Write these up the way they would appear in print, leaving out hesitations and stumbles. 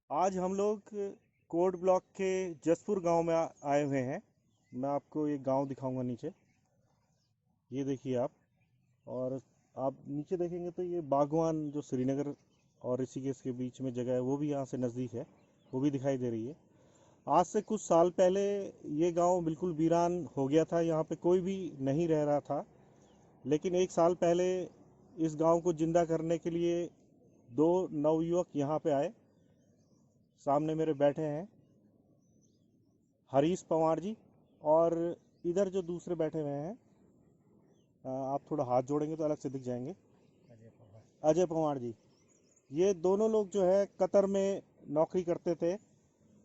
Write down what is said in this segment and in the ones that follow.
आज हम लोग कोट ब्लॉक के जसपुर गांव में आए हुए हैं। मैं आपको एक गांव दिखाऊंगा नीचे। ये देखिए आप। और आप नीचे देखेंगे तो ये बागवान जो श्रीनगर और ऋषिकेश के बीच में जगह है वो भी यहाँ से नज़दीक है। वो भी दिखाई दे रही है। आज से कुछ साल पहले ये गांव बिल्कुल वीरान हो गया था। यहाँ पे कोई भी नहीं रह रहा था। लेकिन एक साल पहले इस गांव को जिंदा करने के लिए दो नवयुवक यहाँ पे आए। सामने मेरे बैठे हैं हरीश पवार जी। और इधर जो दूसरे बैठे हुए हैं, आप थोड़ा हाथ जोड़ेंगे तो अलग से दिख जाएंगे। अजय पवार जी। ये दोनों लोग जो है कतर में नौकरी करते थे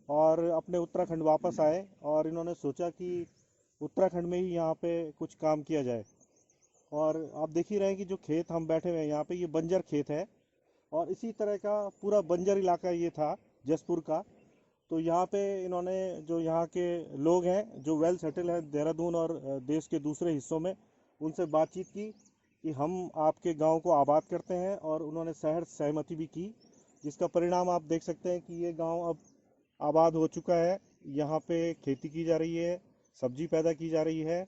और अपने उत्तराखंड वापस आए और इन्होंने सोचा कि उत्तराखंड में ही यहाँ पे कुछ काम किया जाए। और आप देख ही रहे हैं कि जो खेत हम बैठे हुए हैं यहाँ पे, ये बंजर खेत है। और इसी तरह का पूरा बंजर इलाका ये था जसपुर का। तो यहाँ पे इन्होंने, जो यहाँ के लोग हैं जो वेल सेटल हैं देहरादून और देश के दूसरे हिस्सों में, उनसे बातचीत की कि हम आपके गांव को आबाद करते हैं। और उन्होंने शहर सहमति भी की, जिसका परिणाम आप देख सकते हैं कि ये गांव अब आबाद हो चुका है। यहाँ पे खेती की जा रही है, सब्जी पैदा की जा रही है।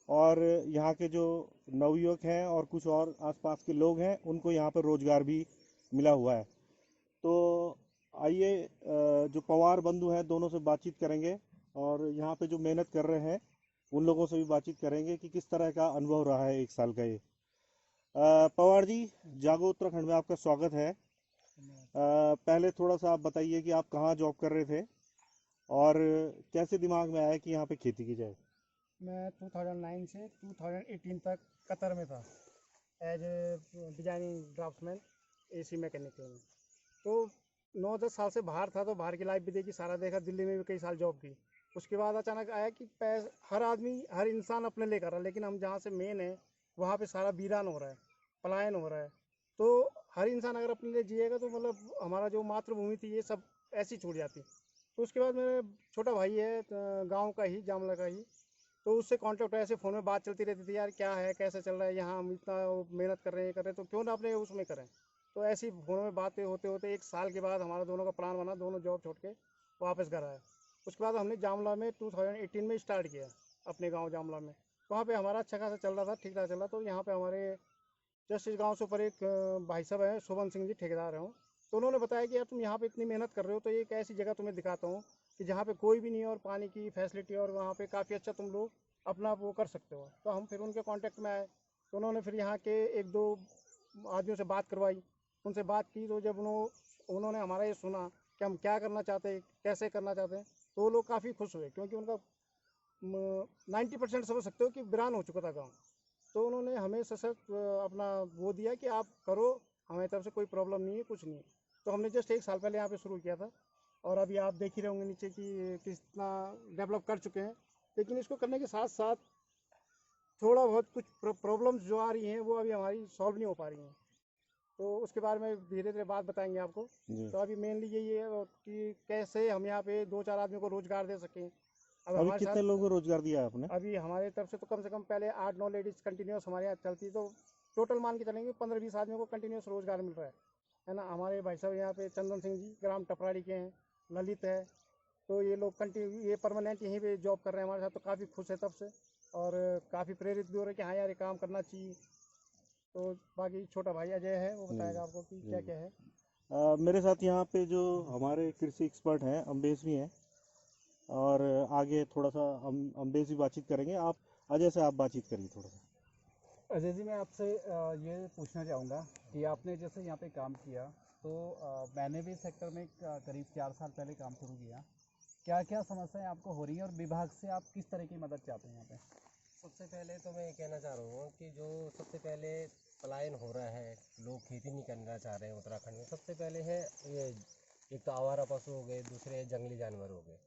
और यहाँ के जो नवयुवक हैं और कुछ और आसपास के लोग हैं, उनको यहाँ पर रोजगार भी मिला हुआ है। तो आइए, जो पवार बंधु हैं दोनों से बातचीत करेंगे। और यहाँ पे जो मेहनत कर रहे हैं उन लोगों से भी बातचीत करेंगे कि किस तरह का अनुभव रहा है एक साल का ये। पवार जी, जागो उत्तराखंड में आपका स्वागत है। पहले थोड़ा सा आप बताइए कि आप कहाँ जॉब कर रहे थे और कैसे दिमाग में आया कि यहाँ पे खेती की जाए। मैं 2009 से 2018 तक कतर में था as a designing draftsman AC mechanical में। तो 9-10 साल से बाहर था, तो बाहर की लाइफ भी देखी, सारा देखा, दिल्ली में भी कई साल जॉब की। उसके बाद अचानक आया कि हर आदमी हर इंसान अपने लिए कर रहा है, लेकिन हम जहाँ से मेन है वहाँ पे सारा वीरान हो रहा है, पलायन हो रहा है। तो हर इंसान अगर अपने लिए जिएगा तो मतलब हमारा जो मातृभूमि थी ये सब ऐसी छूट जाती। तो उसके बाद मेरे छोटा भाई है गांव का ही, जामला का ही। तो उससे कांटेक्ट, ऐसे फ़ोन में बात चलती रहती थी, यार क्या है, कैसे चल रहा है यहाँ, हम इतना वो मेहनत कर रहे हैं, कर रहे हैं, तो क्यों ना अपने उसमें करें। तो ऐसी फ़ोन में बातें होते होते एक साल के बाद हमारा दोनों का प्लान बना, दोनों जॉब छोड़ के वापस घर आए। उसके बाद हमने जामला में 2018 में स्टार्ट किया, अपने गाँव जामला में। वहाँ पे हमारा अच्छा खासा चल रहा था, ठीक ठाक चल रहा। तो यहाँ पे हमारे जस्ट इस गांव से ऊपर एक भाई साहब हैं, शोभन सिंह जी, ठेकेदार हैं। तो उन्होंने बताया कि यार तुम यहाँ पे इतनी मेहनत कर रहे हो, तो एक ऐसी जगह तुम्हें दिखाता हूँ कि जहाँ पे कोई भी नहीं है और पानी की फैसिलिटी, और वहाँ पे काफ़ी अच्छा तुम लोग अपना वो कर सकते हो। तो हम फिर उनके कांटेक्ट में आए। तो उन्होंने फिर यहाँ के एक दो आदमियों से बात करवाई, उनसे बात की। तो जब उन्होंने हमारा ये सुना कि हम क्या करना चाहते हैं, कैसे करना चाहते हैं, तो वो लोग काफ़ी खुश हुए, क्योंकि उनका 90% समझ सकते हो कि वीरान हो चुका था गाँव। तो उन्होंने हमें सशक्त अपना वो दिया कि आप करो, हमारी तरफ से कोई प्रॉब्लम नहीं है, कुछ नहीं है। तो हमने जस्ट एक साल पहले यहाँ पे शुरू किया था। और अभी आप देख ही रहे होंगे नीचे कि कितना डेवलप कर चुके हैं। लेकिन इसको करने के साथ साथ थोड़ा बहुत कुछ प्रॉब्लम्स जो आ रही हैं वो अभी हमारी सॉल्व नहीं हो पा रही हैं। तो उसके बारे में धीरे धीरे बात बताएंगे आपको। जी। तो अभी मेनली यही है कि कैसे हम यहाँ पे 2-4 आदमियों को रोज़गार दे सकें। अब अभी हमारे कितने साथ लोगों को रोजगार दिया आपने। अभी हमारे तरफ से तो कम से कम पहले 8-9 लेडीज़ कंटिन्यूस हमारे यहाँ चलती, तो टोटल मान के चलेंगे 15-20 आदमियों को कंटिन्यूस रोजगार मिल रहा है ना। हमारे भाई साहब यहाँ पे चंदन सिंह जी ग्राम टपराड़ी के हैं, ललित है। तो ये लोग कंटिन्यू, ये परमानेंट यहीं पे जॉब कर रहे हैं हमारे साथ, तो काफ़ी खुश है तब से। और काफ़ी प्रेरित भी हो रहे हैं कि हाँ यार ये काम करना चाहिए। तो बाकी छोटा भाई अजय है, वो जी। बताएगा आपको कि जी। क्या क्या है। मेरे साथ यहाँ पे जो हमारे कृषि एक्सपर्ट हैं, अम्बेश भी हैं। और आगे थोड़ा सा हम अम्बेश भी बातचीत करेंगे। आप अजय से आप बातचीत करिए थोड़ा सा। अजय जी, मैं आपसे ये पूछना चाहूँगा कि आपने जैसे यहाँ पे काम किया, तो मैंने भी सेक्टर में करीब 4 साल पहले काम शुरू किया। क्या क्या समस्याएं आपको हो रही हैं और विभाग से आप किस तरह की मदद चाहते हैं यहाँ पे? सबसे पहले तो मैं ये कहना चाह रहा हूँ कि जो सबसे पहले पलायन हो रहा है, लोग खेती नहीं करना चाह रहे हैं उत्तराखंड में। सबसे पहले है ये, एक तो आवारा पशु हो गए, दूसरे जंगली जानवर हो गए।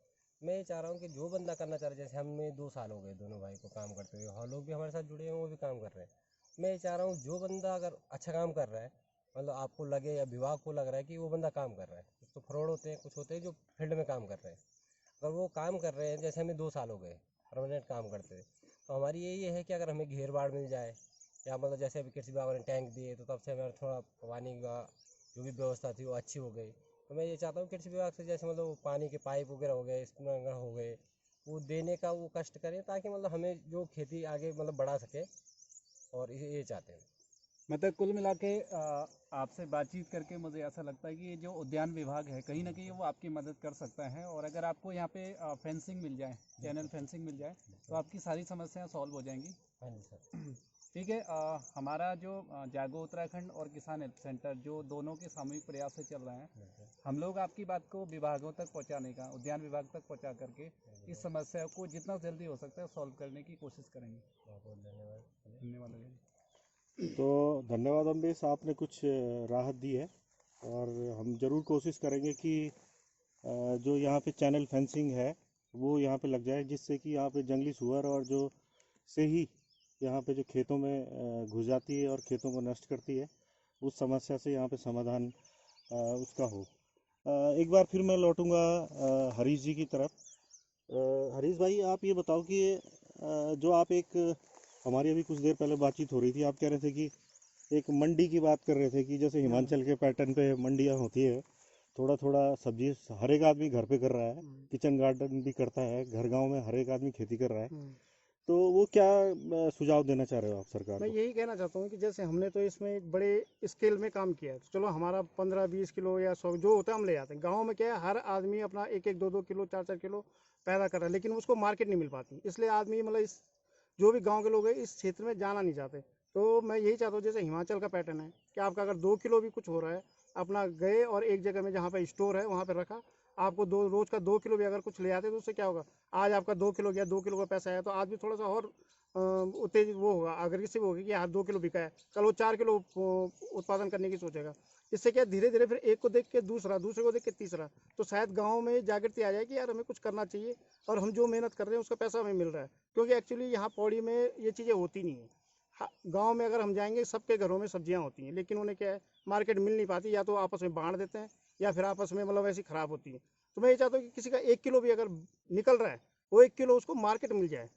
मैं ये चाह रहा हूँ कि जो बंदा करना चाह रहा है, जैसे हमें 2 साल हो गए दोनों भाई को काम करते हुए, और लोग भी हमारे साथ जुड़े हैं, वो भी काम कर रहे हैं। मैं ये चाह रहा हूँ जो बंदा अगर अच्छा काम कर रहा है, मतलब आपको लगे या विभाग को लग रहा है कि वो बंदा काम कर रहा है, कुछ तो फ्रॉड होते हैं, कुछ होते हैं जो फील्ड में काम कर रहे हैं। अगर वो काम कर रहे हैं, जैसे हमें 2 साल हो गए परमानेंट काम करते हुए, तो हमारी यही है कि अगर हमें घेर बाड़ मिल जाए, या मतलब जैसे अभी कृषि विभाग ने टैंक दिए, तो तब से हमारा थोड़ा पानी का जो भी व्यवस्था थी वो अच्छी हो गई। तो मैं ये चाहता हूँ कृषि विभाग से जैसे मतलब वो पानी के पाइप वगैरह हो गए, स्प्रिंकलर हो गए, वो देने का वो कष्ट करें, ताकि मतलब हमें जो खेती आगे मतलब बढ़ा सके, और ये चाहते हैं। मतलब कुल मिला के आपसे बातचीत करके मुझे ऐसा लगता है कि ये जो उद्यान विभाग है कहीं ना कहीं वो आपकी मदद कर सकता है, और अगर आपको यहाँ पे फेंसिंग मिल जाए, चैनल फेंसिंग मिल जाए, तो आपकी सारी समस्याएं सॉल्व हो जाएंगी। हाँ जी सर। ठीक है। हमारा जो जागो उत्तराखंड और किसान हेल्प सेंटर जो दोनों के सामूहिक प्रयास से चल रहे हैं, हम लोग आपकी बात को विभागों तक पहुंचाने का, उद्यान विभाग तक पहुंचा करके इस समस्या को जितना जल्दी हो सकता है सॉल्व करने की कोशिश करेंगे। बहुत बहुत धन्यवाद। धन्यवाद भैया। तो धन्यवाद अम्बेश, आपने कुछ राहत दी है, और हम ज़रूर कोशिश करेंगे कि जो यहाँ पे चैनल फेंसिंग है वो यहाँ पे लग जाए, जिससे कि यहाँ पे जंगली सुअर और जो से ही यहाँ पे जो खेतों में घुस जाती है और खेतों को नष्ट करती है, उस समस्या से यहाँ पे समाधान उसका हो। एक बार फिर मैं लौटूंगा हरीश जी की तरफ। हरीश भाई, आप ये बताओ कि जो आप एक हमारी अभी कुछ देर पहले बातचीत हो रही थी, आप कह रहे थे कि एक मंडी की बात कर रहे थे कि जैसे हिमाचल के पैटर्न पे मंडियाँ होती है, थोड़ा थोड़ा सब्जी हर एक आदमी घर पे कर रहा है, किचन गार्डन भी करता है, घर गांव में हर एक आदमी खेती कर रहा है, तो वो क्या सुझाव देना चाह रहे हो आप सरकार मैं को? यही कहना चाहता हूँ कि जैसे हमने तो इसमें एक बड़े स्केल में काम किया है, तो चलो हमारा 15-20 किलो या 100 जो होता है हम ले आते हैं। गाँव में क्या है, हर आदमी अपना 1-1, 2-2 किलो, 4-4 किलो पैदा कर रहा है, लेकिन उसको मार्केट नहीं मिल पाती, इसलिए आदमी मतलब इस जो भी गाँव के लोग हैं इस क्षेत्र में जाना नहीं चाहते। तो मैं यही चाहता हूँ जैसे हिमाचल का पैटर्न है कि आपका अगर 2 किलो भी कुछ हो रहा है, अपना गए और एक जगह में जहाँ पर स्टोर है वहाँ पर रखा, आपको दो रोज का 2 किलो भी अगर कुछ ले आते तो उससे क्या होगा, आज आपका 2 किलो गया, 2 किलो का पैसा आया, तो आदमी थोड़ा सा और उत्तेजित वो होगा, अग्रेसिव होगी कि यार 2 किलो बिका है, कल वो 4 किलो उत्पादन करने की सोचेगा। इससे क्या धीरे धीरे फिर एक को देख के दूसरा, दूसरे को देख के तीसरा, तो शायद गाँव में जागृति आ जाए कि यार हमें कुछ करना चाहिए और हम जो मेहनत कर रहे हैं उसका पैसा हमें मिल रहा है। क्योंकि एक्चुअली यहाँ पौड़ी में ये चीज़ें होती नहीं है। गाँव में अगर हम जाएंगे सबके घरों में सब्जियाँ होती हैं, लेकिन उन्हें क्या है, मार्केट मिल नहीं पाती, या तो आपस में बांट देते हैं या फिर आपस में मतलब ऐसी खराब होती है। तो मैं ये चाहता हूँ कि किसी का 1 किलो भी अगर निकल रहा है, वो 1 किलो उसको मार्केट मिल जाए।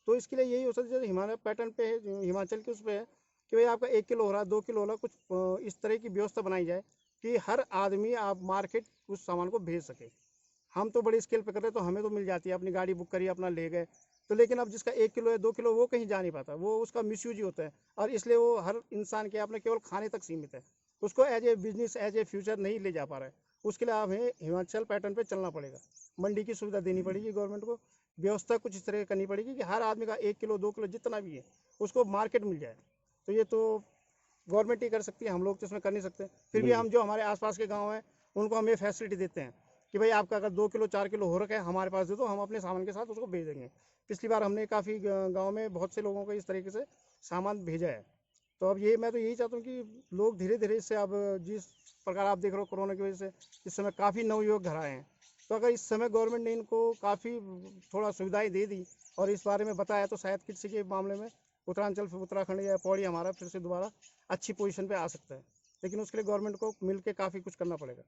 तो इसके लिए यही हो सकता है, जैसे हिमालय पैटर्न पे है, जो हिमाचल के उस पे है कि भाई आपका 1 किलो हो रहा है, 2 किलो हो रहा है, कुछ इस तरह की व्यवस्था बनाई जाए कि हर आदमी आप मार्केट उस सामान को भेज सके। हम तो बड़ी स्केल पे कर रहे हैं, तो हमें तो मिल जाती है, अपनी गाड़ी बुक करी, अपना ले गए। तो लेकिन अब जिसका 1 किलो है, 2 किलो, वो कहीं जा नहीं पाता, वो उसका मिसयूज ही होता है, और इसलिए वो हर इंसान के अपने केवल खाने तक सीमित है, उसको as a business, as a future नहीं ले जा पा रहा है। उसके लिए हमें हिमाचल पैटर्न पे चलना पड़ेगा, मंडी की सुविधा देनी पड़ेगी गवर्नमेंट को, व्यवस्था कुछ इस तरह करनी पड़ेगी कि हर आदमी का 1 किलो 2 किलो जितना भी है उसको मार्केट मिल जाए। तो ये तो गवर्नमेंट ही कर सकती है, हम लोग तो इसमें कर नहीं सकते। फिर भी हम जो हमारे आसपास के गाँव हैं उनको हम ये फैसिलिटी देते हैं कि भाई आपका अगर 2 किलो 4 किलो हो रखा है, हमारे पास दे दो, हम अपने सामान के साथ उसको भेज देंगे। पिछली बार हमने काफ़ी गांव में बहुत से लोगों को इस तरीके से सामान भेजा है। तो अब ये मैं तो यही चाहता हूँ कि लोग धीरे धीरे इससे, अब जिस प्रकार आप देख रहे हो कोरोना की वजह से इस समय काफ़ी नवयुवक घर आए हैं, तो अगर इस समय गवर्नमेंट ने इनको काफ़ी थोड़ा सुविधाएं दे दी और इस बारे में बताया, तो शायद किसी के मामले में उत्तरांचल, उत्तराखंड या पौड़ी हमारा फिर से दोबारा अच्छी पोजीशन पे आ सकता है। लेकिन उसके लिए गवर्नमेंट को मिल के काफ़ी कुछ करना पड़ेगा,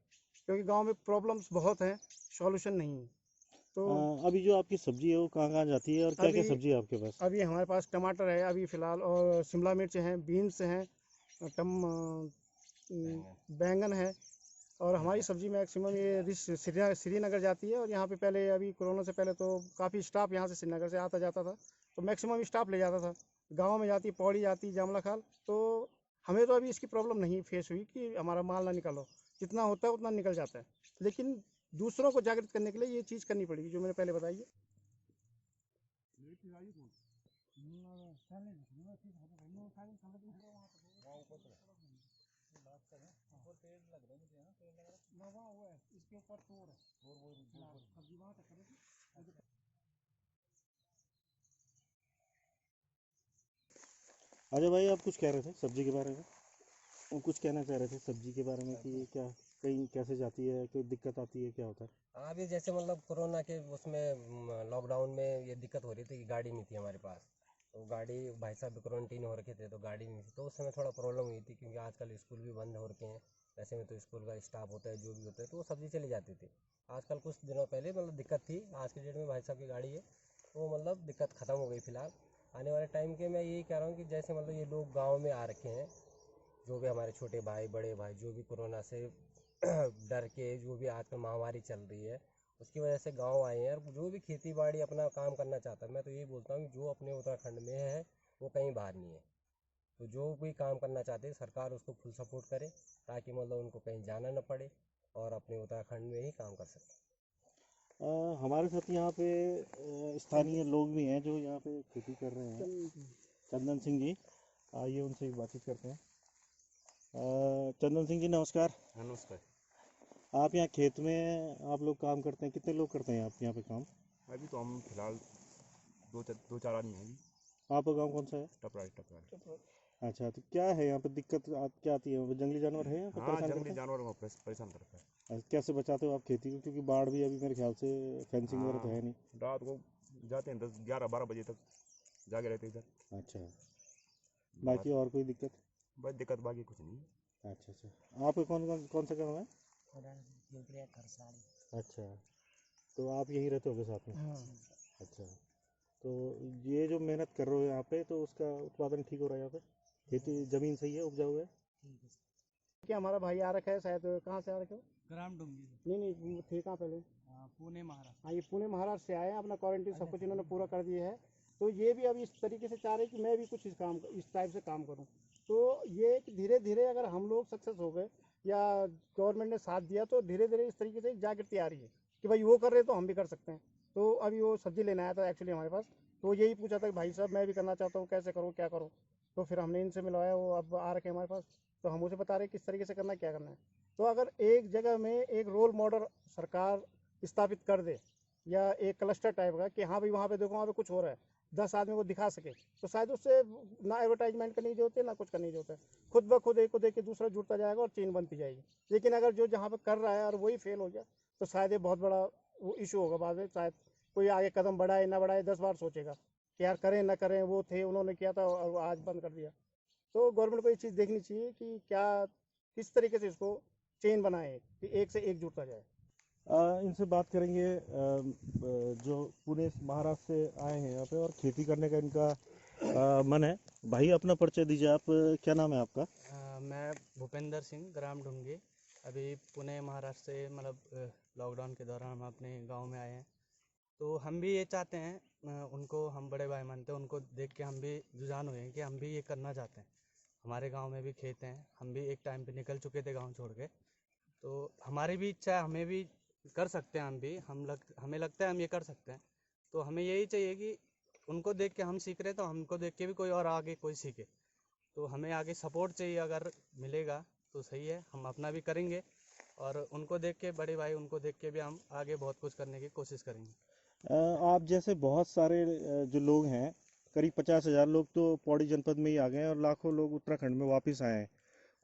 क्योंकि गांव में प्रॉब्लम्स बहुत हैं, सॉल्यूशन नहीं है। तो अभी जो आपकी सब्जी है वो कहाँ कहाँ जाती है, और क्या क्या अभी सब्जी है आपके पास? अभी हमारे पास टमाटर है अभी फ़िलहाल, और शिमला मिर्च हैं, बीन्स हैं, टम बैंगन है। और हमारी सब्जी मैक्सिमम ये श्रीनगर जाती है, और यहाँ पे पहले अभी कोरोना से पहले तो काफ़ी स्टाफ यहाँ से श्रीनगर से आता जाता था, तो मैक्सिमम स्टाफ ले जाता था। गांव में जाती, पौड़ी जाती, जामला खाल, तो हमें तो अभी इसकी प्रॉब्लम नहीं फेस हुई कि हमारा माल ना निकालो, जितना होता है उतना निकल जाता है। लेकिन दूसरों को जागृत करने के लिए ये चीज़ करनी पड़ेगी जो मैंने पहले बताई है। अजय भाई, आप कुछ कह रहे थे सब्जी के बारे में, और कुछ कहना चाह रहे थे सब्जी के बारे में कि ये क्या कहीं कैसे जाती है, कोई दिक्कत आती है, क्या होता है? हाँ, अभी जैसे मतलब कोरोना के उसमें लॉकडाउन में ये दिक्कत हो रही थी कि गाड़ी नहीं थी हमारे पास, तो गाड़ी, भाई साहब क्वारंटीन हो रखे थे तो गाड़ी नहीं थी, तो उस समय थोड़ा प्रॉब्लम हुई थी, क्योंकि आजकल स्कूल भी बंद हो रखे हैं। वैसे में तो स्कूल का स्टाफ होता है, जो भी होता है, तो वो सब्जी चली जाती थी। आजकल कुछ दिनों पहले मतलब दिक्कत थी, आज के डेट में भाई साहब की गाड़ी है, तो मतलब दिक्कत ख़त्म हो गई फिलहाल। आने वाले टाइम के मैं यही कह रहा हूँ कि जैसे मतलब ये लोग गाँव में आ रखे हैं, जो भी हमारे छोटे भाई, बड़े भाई, जो भी कोरोना से डर के, जो भी आजकल महामारी चल रही है उसकी वजह से गांव आए हैं। और जो भी खेती बाड़ी अपना काम करना चाहता है, मैं तो यही बोलता हूँ कि जो अपने उत्तराखंड में है वो कहीं बाहर नहीं है। तो जो भी काम करना चाहते हैं सरकार उसको फुल सपोर्ट करे, ताकि मतलब उनको कहीं जाना न पड़े और अपने उत्तराखंड में ही काम कर सकें। हमारे साथ यहाँ पे स्थानीय लोग भी हैं जो यहाँ पे खेती कर रहे हैं। चंदन सिंह जी, आइए उनसे बातचीत करते हैं। चंदन सिंह जी नमस्कार। नमस्कार। आप यहाँ खेत में आप लोग काम करते हैं, कितने लोग करते हैं आप यहाँ पे काम? अभी तो हम फिलहाल दो चार आदमी हैं जी। आपका गांव कौन सा है? टपरा। अच्छा, तो क्या है यहाँ पे दिक्कत क्या आती है? वहाँ पे जंगली जानवर है यहाँ पे हाँ, परेशान करते जंगली हैं? जानवर वहाँ परेशान करता है। कैसे बचाते हो आप खेती को, क्योंकि बाढ़ भी अभी मेरे ख्याल से फेंसिंग वगैरह तो है नहीं। रात को जाते हैं 10 11 12 बजे तक जाके रहते हैं इधर। अच्छा, बाकी और कोई दिक्कत? बस दिक्कत बाकी कुछ नहीं है। अच्छा, आपका कौन सा गाँव है? अच्छा, तो आप यहीं रहते होगे साथ में? अच्छा, तो ये जो मेहनत कर रहे हो यहाँ पे, तो उसका उत्पादन ठीक हो रहा है यहाँ पे? खेती जमीन सही है, उपजाऊ है? क्या हमारा भाई आ रखा है शायद, कहाँ से आ रखे हो? ग्राम डूंगी से। नहीं थे कहाँ पहले? पुणे महाराष्ट्र। हाँ, ये पुणे महाराष्ट्र से आए हैं, अपना क्वारंटीन सब कुछ इन्होंने पूरा कर दिया है। तो ये भी अब इस तरीके से चाह रहे हैं कि मैं भी कुछ इस टाइप से काम करूं। तो ये धीरे धीरे अगर हम लोग सक्सेस हो गए या गवर्नमेंट ने साथ दिया, तो धीरे धीरे इस तरीके से एक जागृति आ रही है कि भाई वो कर रहे हैं तो हम भी कर सकते हैं। तो अभी वो सब्जी लेने आया था एक्चुअली हमारे पास, तो यही पूछा था कि भाई साहब मैं भी करना चाहता हूँ, कैसे करूँ क्या करूँ। तो फिर हमने इनसे मिलवाया, वो अब आ रखे हमारे पास, तो हम उसे बता रहे हैं किस तरीके से करना है, क्या करना है। तो अगर एक जगह में एक रोल मॉडल सरकार स्थापित कर दे, या एक क्लस्टर टाइप का कि हाँ भाई वहाँ पे देखो, वहाँ पे कुछ हो रहा है, 10 आदमी को दिखा सके, तो शायद उससे ना एडवर्टाइजमेंट करनी जरूरत है ना कुछ करनी जरूरत है, खुद ब खुद एक को देख के दूसरा जुड़ता जाएगा और चेन बनती जाएगी। लेकिन अगर जो जहाँ पे कर रहा है और वही फेल हो गया, तो शायद ये बहुत बड़ा वो इशू होगा बाद में। शायद कोई आगे कदम बढ़ाए ना बढ़ाए 10 बार सोचेगा कि यार करें ना करें, वो थे उन्होंने किया था और आज बंद कर दिया। तो गवर्नमेंट को ये चीज़ देखनी चाहिए कि क्या किस तरीके से इसको चेन बनाए कि एक से एक जुड़ता जाए। इनसे बात करेंगे जो पुणे महाराष्ट्र से आए हैं यहाँ पे और खेती करने का इनका मन है। भाई अपना परिचय दीजिए, आप क्या नाम है आपका? मैं भूपेंद्र सिंह, ग्राम डूंगी। अभी पुणे महाराष्ट्र से मतलब लॉकडाउन के दौरान हम अपने गांव में आए हैं। तो हम भी ये चाहते हैं, उनको हम बड़े भाई मानते हैं, उनको देख के हम भी जुझान हुए हैं कि हम भी ये करना चाहते हैं। हमारे गांव में भी खेत हैं, हम भी एक टाइम पे निकल चुके थे गांव छोड़ के। तो हमारी भी इच्छा है, हमें भी कर सकते हैं, हम भी हमें लगता है हम ये कर सकते हैं। तो हमें यही चाहिए कि उनको देख के हम सीख रहे हैं, तो हमको देख के भी कोई और आगे कोई सीखे। तो हमें आगे सपोर्ट चाहिए, अगर मिलेगा तो सही है, हम अपना भी करेंगे। और उनको देख के, बड़े भाई उनको देख के भी हम आगे बहुत कुछ करने की कोशिश करेंगे। आप जैसे बहुत सारे जो लोग हैं, करीब 50,000 लोग तो पौड़ी जनपद में ही आ गए हैं और लाखों लोग उत्तराखंड में वापस आए हैं,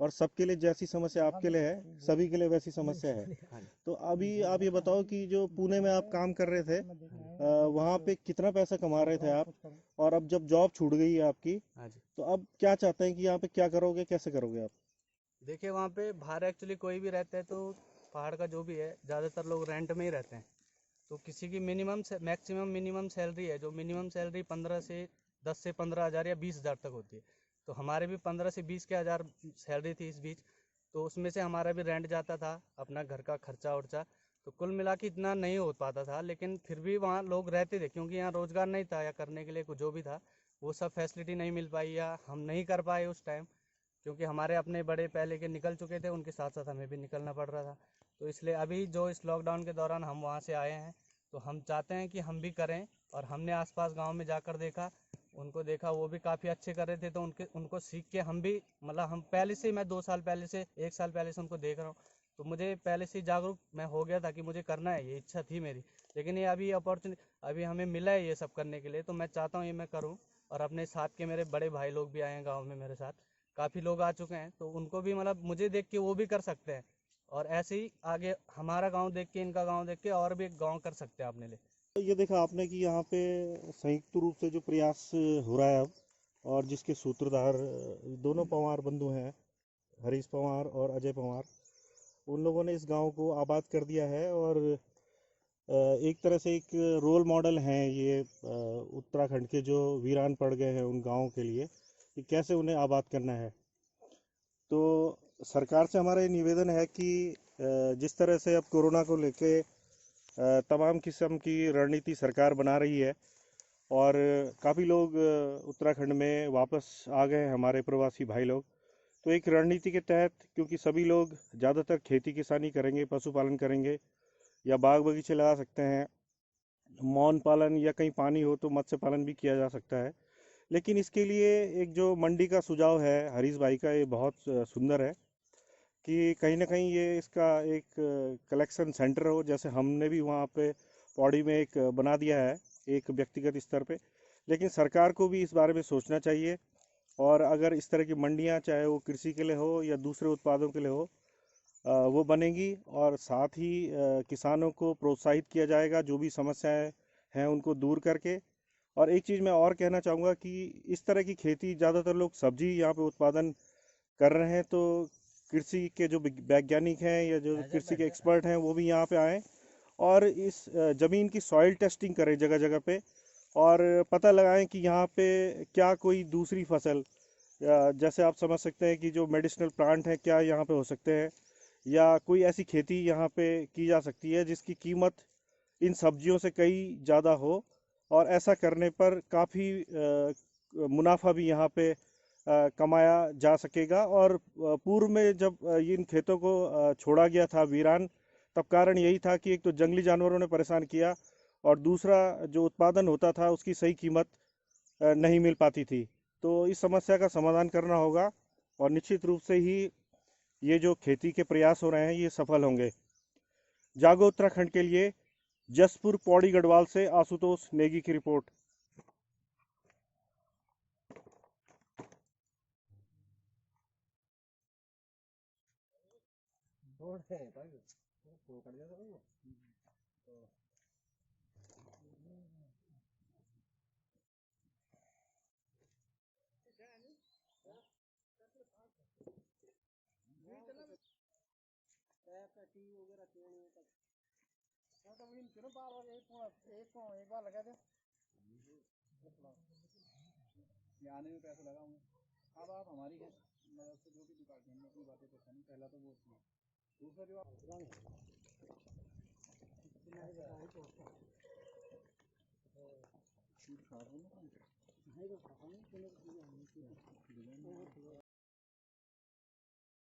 और सबके लिए जैसी समस्या आपके लिए है, सभी के लिए वैसी समस्या है। तो अभी आप ये बताओ कि जो पुणे में आप काम कर रहे थे, वहाँ पे कितना पैसा कमा रहे थे आप, और अब जब जॉब छूट गई है आपकी, हाँ जी। तो अब क्या चाहते हैं कि यहाँ पे क्या करोगे, कैसे करोगे आप? देखिए, वहाँ पे बाहर एक्चुअली कोई भी रहता है तो पहाड़ का जो भी है, ज़्यादातर लोग रेंट में ही रहते हैं। तो किसी की मैक्सिमम मिनिमम सैलरी है, जो मिनिमम सैलरी 10 से 15 हज़ार या 20 हज़ार तक होती है। तो हमारे भी 15 से 20 के हज़ार सैलरी थी इस बीच। तो उसमें से हमारा भी रेंट जाता था, अपना घर का खर्चा उर्चा। तो कुल मिला के इतना नहीं हो पाता था, लेकिन फिर भी वहाँ लोग रहते थे, क्योंकि यहाँ रोज़गार नहीं था या करने के लिए कुछ जो भी था वो सब फैसिलिटी नहीं मिल पाई, या हम नहीं कर पाए उस टाइम, क्योंकि हमारे अपने बड़े पहले के निकल चुके थे, उनके साथ साथ हमें भी निकलना पड़ रहा था। तो इसलिए अभी जो इस लॉकडाउन के दौरान हम वहाँ से आए हैं, तो हम चाहते हैं कि हम भी करें। और हमने आसपास गांव में जाकर देखा, उनको देखा, वो भी काफ़ी अच्छे कर रहे थे, तो उनको सीख के हम भी, मतलब हम पहले से, मैं 2 साल पहले से, 1 साल पहले से उनको देख रहा हूँ। तो मुझे पहले से जागरूक मैं हो गया था कि मुझे करना है, ये इच्छा थी मेरी। लेकिन ये अभी अपॉर्चुनिटी अभी हमें मिला है ये सब करने के लिए, तो मैं चाहता हूँ ये मैं करूँ। और अपने साथ के मेरे बड़े भाई लोग भी आए हैं गाँव में मेरे साथ, काफ़ी लोग आ चुके हैं, तो उनको भी, मतलब मुझे देख के वो भी कर सकते हैं। और ऐसे ही आगे हमारा गांव देख के, इनका गांव देख के और भी एक गांव कर सकते हैं अपने लिए। तो ये देखा आपने कि यहाँ पे संयुक्त रूप से जो प्रयास हो रहा है अब, और जिसके सूत्रधार दोनों पवार बंधु हैं, हरीश पवार और अजय पवार, उन लोगों ने इस गांव को आबाद कर दिया है। और एक तरह से एक रोल मॉडल हैं ये उत्तराखंड के जो वीरान पड़ गए हैं उन गाँव के लिए, कि कैसे उन्हें आबाद करना है। तो सरकार से हमारा ये निवेदन है कि जिस तरह से अब कोरोना को लेके तमाम किस्म की रणनीति सरकार बना रही है और काफ़ी लोग उत्तराखंड में वापस आ गए हैं, हमारे प्रवासी भाई लोग। तो एक रणनीति के तहत, क्योंकि सभी लोग ज़्यादातर खेती किसानी करेंगे, पशुपालन करेंगे या बाग बगीचे लगा सकते हैं, मौन पालन या कहीं पानी हो तो मत्स्य पालन भी किया जा सकता है। लेकिन इसके लिए एक जो मंडी का सुझाव है हरीश भाई का, ये बहुत सुंदर है कि कहीं ना कहीं ये इसका एक कलेक्शन सेंटर हो, जैसे हमने भी वहाँ पे पौड़ी में एक बना दिया है एक व्यक्तिगत स्तर पे। लेकिन सरकार को भी इस बारे में सोचना चाहिए और अगर इस तरह की मंडियाँ, चाहे वो कृषि के लिए हो या दूसरे उत्पादों के लिए हो, वो बनेगी और साथ ही किसानों को प्रोत्साहित किया जाएगा जो भी समस्याएं हैं उनको दूर करके। और एक चीज़ मैं और कहना चाहूँगा कि इस तरह की खेती ज़्यादातर लोग सब्जी यहाँ पे उत्पादन कर रहे हैं, तो कृषि के जो वैज्ञानिक हैं या जो कृषि के एक्सपर्ट हैं वो भी यहाँ पे आएँ और इस ज़मीन की सॉइल टेस्टिंग करें जगह जगह पे और पता लगाएं कि यहाँ पे क्या कोई दूसरी फसल, जैसे आप समझ सकते हैं कि जो मेडिसिनल प्लांट हैं क्या यहाँ पे हो सकते हैं, या कोई ऐसी खेती यहाँ पे की जा सकती है जिसकी कीमत इन सब्जियों से कई ज़्यादा हो। और ऐसा करने पर काफ़ी मुनाफा भी यहाँ पे कमाया जा सकेगा। और पूर्व में जब इन खेतों को छोड़ा गया था वीरान, तब कारण यही था कि एक तो जंगली जानवरों ने परेशान किया और दूसरा जो उत्पादन होता था उसकी सही कीमत नहीं मिल पाती थी। तो इस समस्या का समाधान करना होगा और निश्चित रूप से ही ये जो खेती के प्रयास हो रहे हैं ये सफल होंगे। जागो उत्तराखंड के लिए जसपुर पौड़ी गढ़वाल से आशुतोष नेगी की रिपोर्ट। छोड़ है भाई, फोन कर दिया था तुमने? एक बार लगा दे। ये आने में पैसे लगाऊंगा। अब आप हमारी हैं, मैं उससे जो भी डिपार्टमेंट में अपनी बातें करता नहीं, पहला तो वो उसमें दूसरा जो आप